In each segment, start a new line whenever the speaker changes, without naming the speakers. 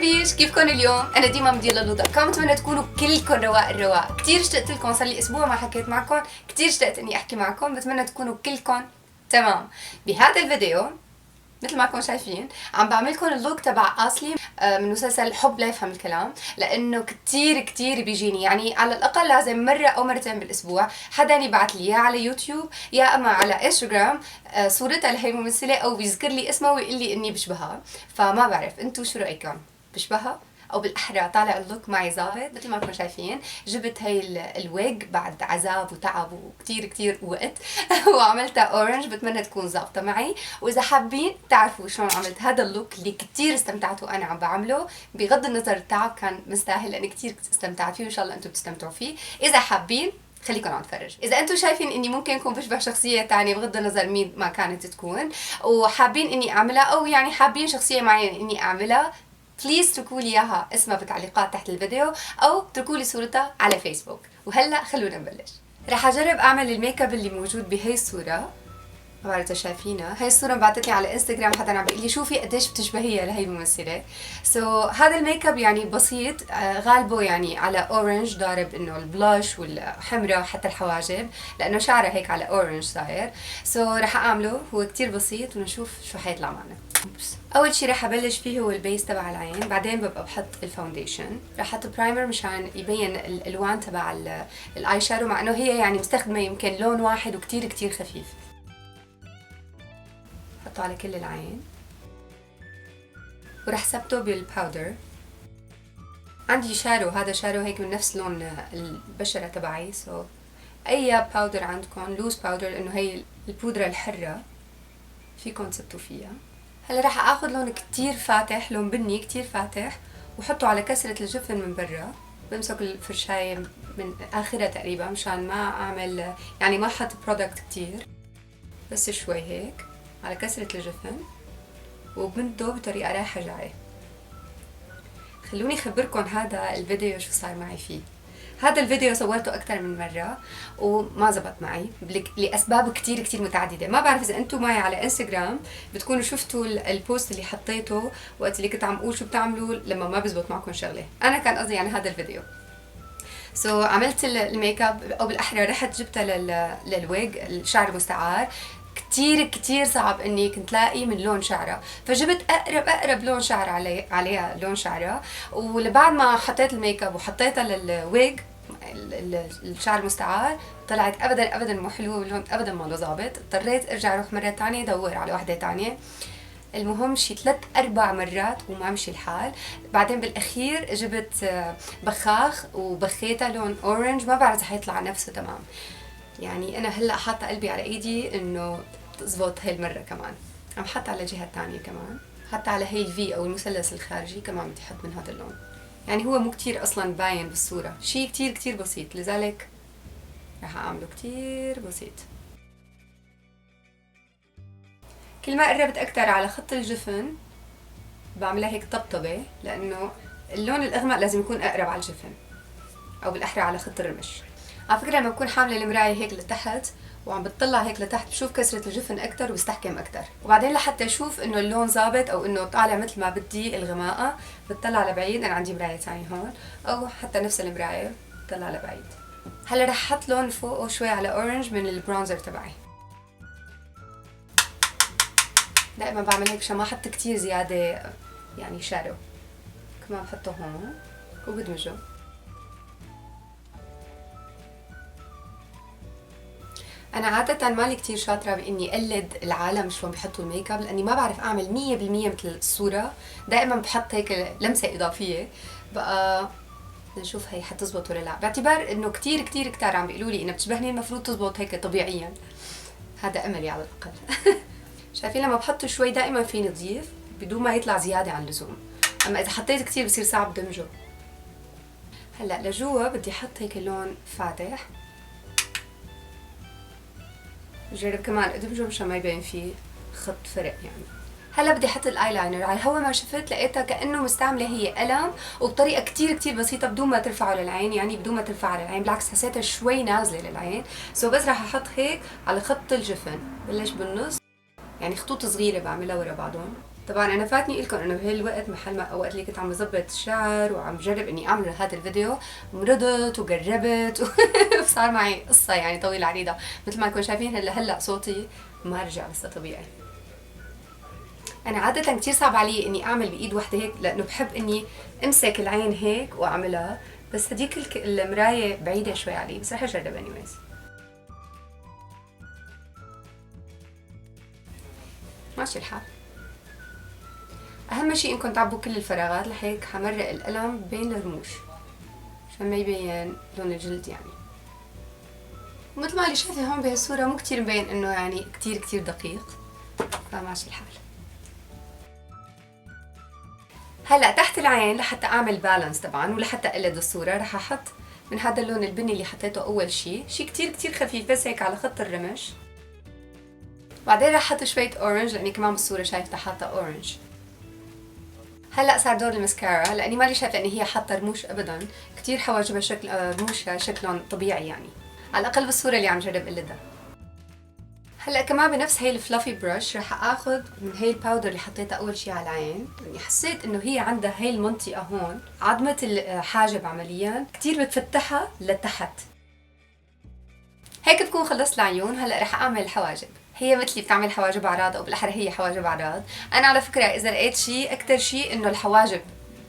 حبايبيش، كيفكن اليوم؟ انا ديما مديره لودو.com. بتمنى تكونوا كلكم رواق الرواق. كتير اشتقت لكم، صار لي اسبوع ما حكيت معكم، كتير اشتقت اني احكي معكم. بتمنى تكونوا كلكم تمام. بهذا الفيديو مثل ما كنتم شايفين عم بعملكم اللوك تبع اصلي من مسلسل حب لا يفهم الكلام، لانه كتير بيجيني، يعني على الاقل لازم مره او مرتين بالاسبوع حدا يبعث لي يا على يوتيوب يا اما على انستغرام صورتها لهي الممثله، او بيذكر لي اسمها ويقول لي اني بشبهها. فما بعرف انتم شو رايكم، بشبهها او بالاحرى طالع اللوك معي ظابط؟ مثل ما كنتم شايفين جبت هي الويج بعد عذاب وتعب وكتير وقت وعملتها اورنج. بتمنى تكون ظابطه معي. واذا حابين تعرفوا شلون عملت هذا اللوك اللي كتير استمتعت وانا عم بعمله، بغض النظر التعب كان مستاهل لاني كتير استمتعت فيه، وان شاء الله انتم بتستمتعوا فيه. اذا حابين خليكم عم تفرج. اذا انتم شايفين اني ممكن اكون بشبه شخصيه تانية بغض النظر مين ما كانت تكون، وحابين اني اعملها، او يعني حابين شخصيه معينه اني اعملها، بليز اتركوا لي اياها اسمها بالتعليقات تحت الفيديو، او اتركوا لي صورتها على فيسبوك. وهلا خلونا نبلش. رح اجرب اعمل الميك اب اللي موجود بهي الصوره، ما بعرف اذا شايفينها. هاي الصوره انبعثت لي على انستغرام، حدا عم بيقول لي شوفي قديش بتشبهيها لهي الممثله. هذا الميك اب يعني بسيط، غالبه يعني على اورنج، ضارب انه البلاش والحمرة حتى الحواجب، لانه شعرها هيك على اورنج صاير. رح اعمله، هو كتير بسيط ونشوف شو حيطلع معنا. اول شي رح ابلش فيه هو البيس تبع العين، بعدين ببقى بحط الفاونديشن. رح احط برايمر مشان يبين الالوان تبع الاي شادو، مع انه هي يعني مستخدمه يمكن لون واحد وكتير خفيف. حطه على كل العين ورح ثبته بالباودر. عندي شارو، هذا شارو هيك من نفس لون البشرة تبعي. اي باودر عندكم، لوز باودر، لانه هي البودرة الحرة فيكم تثبتوا فيها. هلا راح اخذ لون كتير فاتح، لون بني كتير فاتح، وحطه على كسرة الجفن من برا. بمسك الفرشاية من اخرها تقريبا مشان ما اعمل يعني ما احط برودكت كتير، بس شوي هيك على كسرة الجفن، وبمده بطريقة رايحة جاية. خلوني اخبركم هذا الفيديو شو صار معي فيه. هذا الفيديو صورته اكثر من مرة وما زبط معي لاسباب كتير متعددة. ما بعرف اذا انتم معي على انستغرام بتكونوا شفتوا البوست اللي حطيته وقت اللي كنت عم اقول شو بتعملوا لما ما بزبط معكم شغلة. انا كان قصدي يعني هذا الفيديو. عملت الميك اب، او بالاحرى رحت جبتها للويج، الشعر المستعار. كتير صعب اني كنت لاقي من لون شعرها، فجبت اقرب لون شعر عليها لون شعرها. ولبعد ما حطيت الميك اب وحطيتها للويج الشعر المستعار، طلعت ابدا مو حلوه، واللون ابدا ما له ظابط. اضطريت ارجع اروح مره ثانيه ادور على وحده ثانيه. المهم شي 3-4 مرات وما مشي الحال. بعدين بالاخير جبت بخاخ وبخيتها لون اورنج، ما بعرف اذا حيطلع نفسه تمام. يعني انا هلا حاطه قلبي على ايدي انه تزبط هاي المره كمان. عم حط على الجهه الثانيه كمان، حتى على هي الفي او المثلث الخارجي كمان بدي احط من هذا اللون. يعني هو مو كتير اصلا باين بالصوره، شيء كتير بسيط، لذلك رح اعمله كتير بسيط. كل ما قربت اكتر على خط الجفن بعملها هيك طبطبه، لانه اللون الاغمق لازم يكون اقرب على الجفن، او بالاحرى على خط الرمش. على فكره لما بكون حامله المرايه هيك لتحت وعم بتطلع هيك لتحت بشوف كسرة الجفن اكتر وبستحكم اكتر. وبعدين لحتى اشوف انه اللون ظابط او انه طالع مثل ما بدي الغماقه، بتطلع لبعيد. انا عندي مرايه ثانيه هون، او حتى نفس المرايه بتطلع لبعيد. هلا رح احط لون فوقه شوي على اورنج من البرونزر تبعي. دائما بعمل هيك عشان ما احط كتير زياده يعني شادو. كمان بحطه هون وبدمجه. انا عاده مالي كتير شاطره باني اقلد العالم شلون بيحطوا الميك اب، لاني ما بعرف اعمل 100% مثل الصوره. دائما بحط هيك لمسه اضافيه. بقى نشوف هي حتزبط ولا لا، باعتبار انه كتير عم بيقولوا لي انها بتشبهني، المفروض تزبط هيك طبيعيا. هذا املي على الاقل. شايفين لما بحطه شوي دائما فيني اضيف بدون ما يطلع زياده عن اللزوم، اما اذا حطيت كتير بصير صعب دمجه. هلا لجوا بدي احط هيك لون فاتح، جرب كمان ادمجه مشان ما يبين فيه خط فرق يعني. هلا بدي احط الايلاينر. على هوا ما شفت لقيتها كانه مستعمله هي قلم، وبطريقه كتير بسيطه بدون ما ترفعه للعين، يعني بدون ما ترفع على العين، بالعكس حسيتها شوي نازله للعين. بس راح احط هيك على خط الجفن، بلش بالنص يعني خطوط صغيره بعملها ورا بعضهم. طبعا انا فاتني لكم انه بهي الوقت محل ما وقت اللي كنت عم بظبط الشعر وعم بجرب اني اعمل هذا الفيديو مرضت وقربت وصار معي قصه يعني طويله عريضه. مثل ما انكم شايفين هلا صوتي ما رجع لسه طبيعي. انا عاده كتير صعب علي اني اعمل بايد واحده هيك لانه بحب اني امسك العين هيك واعملها، بس هديك المرايه بعيده شوي علي، بس رح اجرب anyways. ماشي الحال. اهم شيء انكم تعبوا كل الفراغات، لهيك حمرق القلم بين الرموش عشان ما يبين لون الجلد يعني. مثل ما اللي شايفه هون بهالصورة مو كتير مبين انه يعني كتير دقيق، فماشي الحال. هلا تحت العين لحتى اعمل بالانس طبعا ولحتى اقلد الصورة رح احط من هذا اللون البني اللي حطيته اول شيء كتير خفيف بس هيك على خط الرمش. بعدين رح احط شوية اورنج لاني كمان بالصورة شايفة حاطة اورنج. هلا صار دور المسكارا لاني مالي شايفه ان هي حاطه رموش ابدا، كثير حواجبها شكل رموشها شكلهم طبيعي يعني، على الاقل بالصوره اللي عم جرب اقلدها. هلا كمان بنفس هي الفلافي برش رح اخذ من هي الباودر اللي حطيتها اول شي على العين، يعني حسيت انه هي عندها هي المنطقه هون عظمه الحاجب عمليا كثير بتفتحها لتحت. هيك بكون خلصت العيون. هلا رح اعمل الحواجب. هي مثلي بتعمل حواجب عراض او بالاحرى هي حواجب عراض. انا على فكره اذا لقيت شيء اكثر شيء انه الحواجب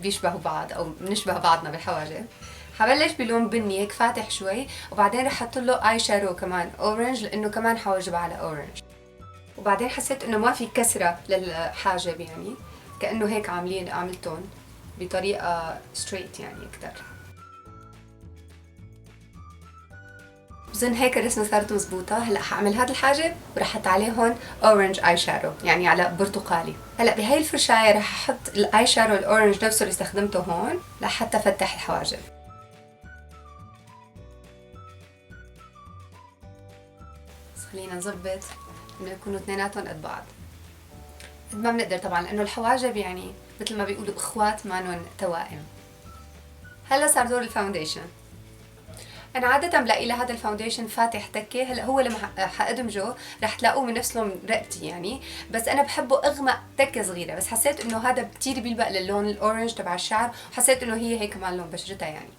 بيشبهوا بعض او بنشبه بعضنا بالحواجب. حبلش بلون بني هيك فاتح شوي وبعدين رح احط له اي شادو كمان اورنج لانه كمان حواجب على اورنج. وبعدين حسيت انه ما في كسره للحاجب يعني كانه هيك عملتهم بطريقه ستريت يعني اكثر. بظن هيك الرسمة صارت مزبوطة. هلا حاعمل هاد الحاجب ورح احط عليهم اورنج اي شادو يعني على برتقالي. هلا بهي الفرشاية رح احط الاي شادو الاورنج نفسه اللي استخدمته هون لحتى افتح الحواجب. بس خلينا نظبط انه يكونوا اثنيناتهم قد بعض قد ما بنقدر طبعا لانه الحواجب يعني مثل ما بيقولوا اخوات مانن توائم. هلا صار دور الفاونديشن. انا عاده بلاقي لهذا الفاونديشن فاتح تكه. هلا هو لما حادمجه رح تلاقوه من نفس لون رقبتي يعني، بس انا بحبه اغمق تكه صغيره، بس حسيت انه هذا كثير بيلبق للون الاورنج تبع الشعر وحسيت انه هي هيك كمان لون بشرتها يعني.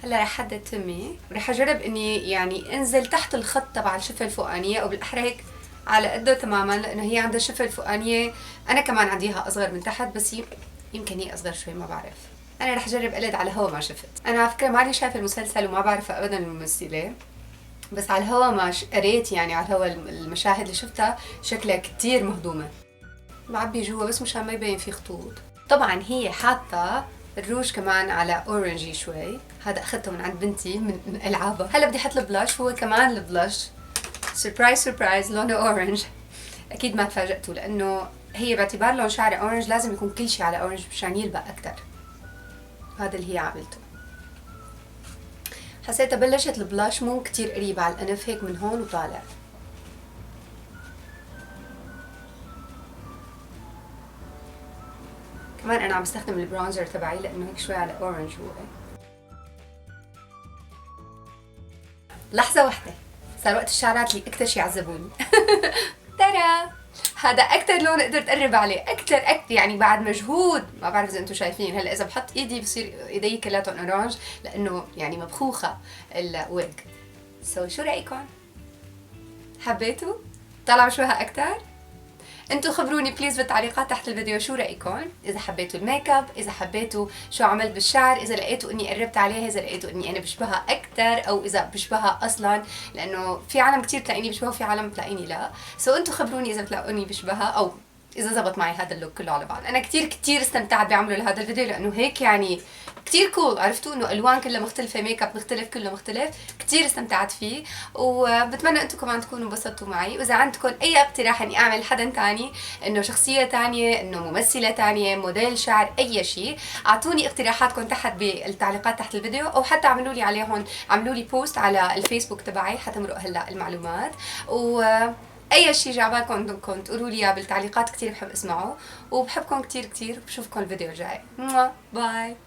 هلا رح حدد تمي ورح اجرب اني يعني انزل تحت الخط تبع الشفه الفوقانيه او بالاحرى هيك على قده تماما لانه هي عندها الشفه الفوقانيه. انا كمان عندي اياها اصغر من تحت بس يمكن هي اصغر شوي ما بعرف. انا رح اجرب اقلد على الهوا ما شفت. انا على فكره مالي شايفه المسلسل وما بعرفها ابدا الممثله، بس على الهوا ما قريت يعني على الهوا المشاهد اللي شفتها شكلها كتير مهضومه. بعبي جوا بس مشان ما يبين في خطوط. طبعا هي حاطه الروج كمان على اورنجي شوي، هذا اخذته من عند بنتي من العابها. هلا بدي احط البلاش، هو كمان البلاش سربرايز لونه اورنج. اكيد ما تفاجئتوا لانه هي باعتبار لون شعري اورنج لازم يكون كل شيء على اورنج مشان يلبق اكثر. هذا اللي هي عملته. حسيتها بلشت البلاش مو كتير قريب على الانف هيك من هون وطالع. كمان انا عم بستخدم البرونزر تبعي لانه هيك شوي على اورنج هو. لحظة واحدة صار وقت الشعرات اللي اكثر شي عذبوني. ترى هذا اكثر لون قدرت اقرب عليه اكثر يعني بعد مجهود. ما بعرف اذا انتم شايفين. هلا اذا بحط ايدي بصير ايدي كلاتهم اورانج لانه يعني مبخوخه الويج. شو رايكم؟ حبيتوا؟ طلعوا شوها اكثر؟ انتوا خبروني بليز بالتعليقات تحت الفيديو شو رايكم، اذا حبيتوا الميك اب، اذا حبيتوا شو عملت بالشعر، اذا لقيتوا اني قربت عليها، اذا لقيتوا اني انا بشبهها اكثر او اذا بشبهها اصلا، لانه في عالم كثير تلاقيني بشبهها وفي عالم بتلاقيني لا. انتوا خبروني اذا بتلاقوني بشبهها او اذا زبط معي هذا اللوك كله على بعض. انا كثير استمتعت بعمله لهذا الفيديو لانه هيك يعني كتير كول. عرفتوا انه الوان كلها مختلفه، ميك اب مختلف، كله مختلف. كتير استمتعت فيه وبتمنى انتم كمان تكونوا انبسطتوا معي. واذا عندكم اي اقتراح اني اعمل حدا تاني، انه شخصيه تانية، انه ممثله تانية، موديل شعر، اي شيء، اعطوني اقتراحاتكم تحت بالتعليقات تحت الفيديو او حتى اعملوا لي عليهم، عملوا لي بوست على الفيسبوك تبعي حتمرق هلا المعلومات. اي شيء جعبالكم انكم تقولوا لي اياه بالتعليقات كتير بحب اسمعه. وبحبكم كتير. بشوفكم الفيديو الجاي. باي.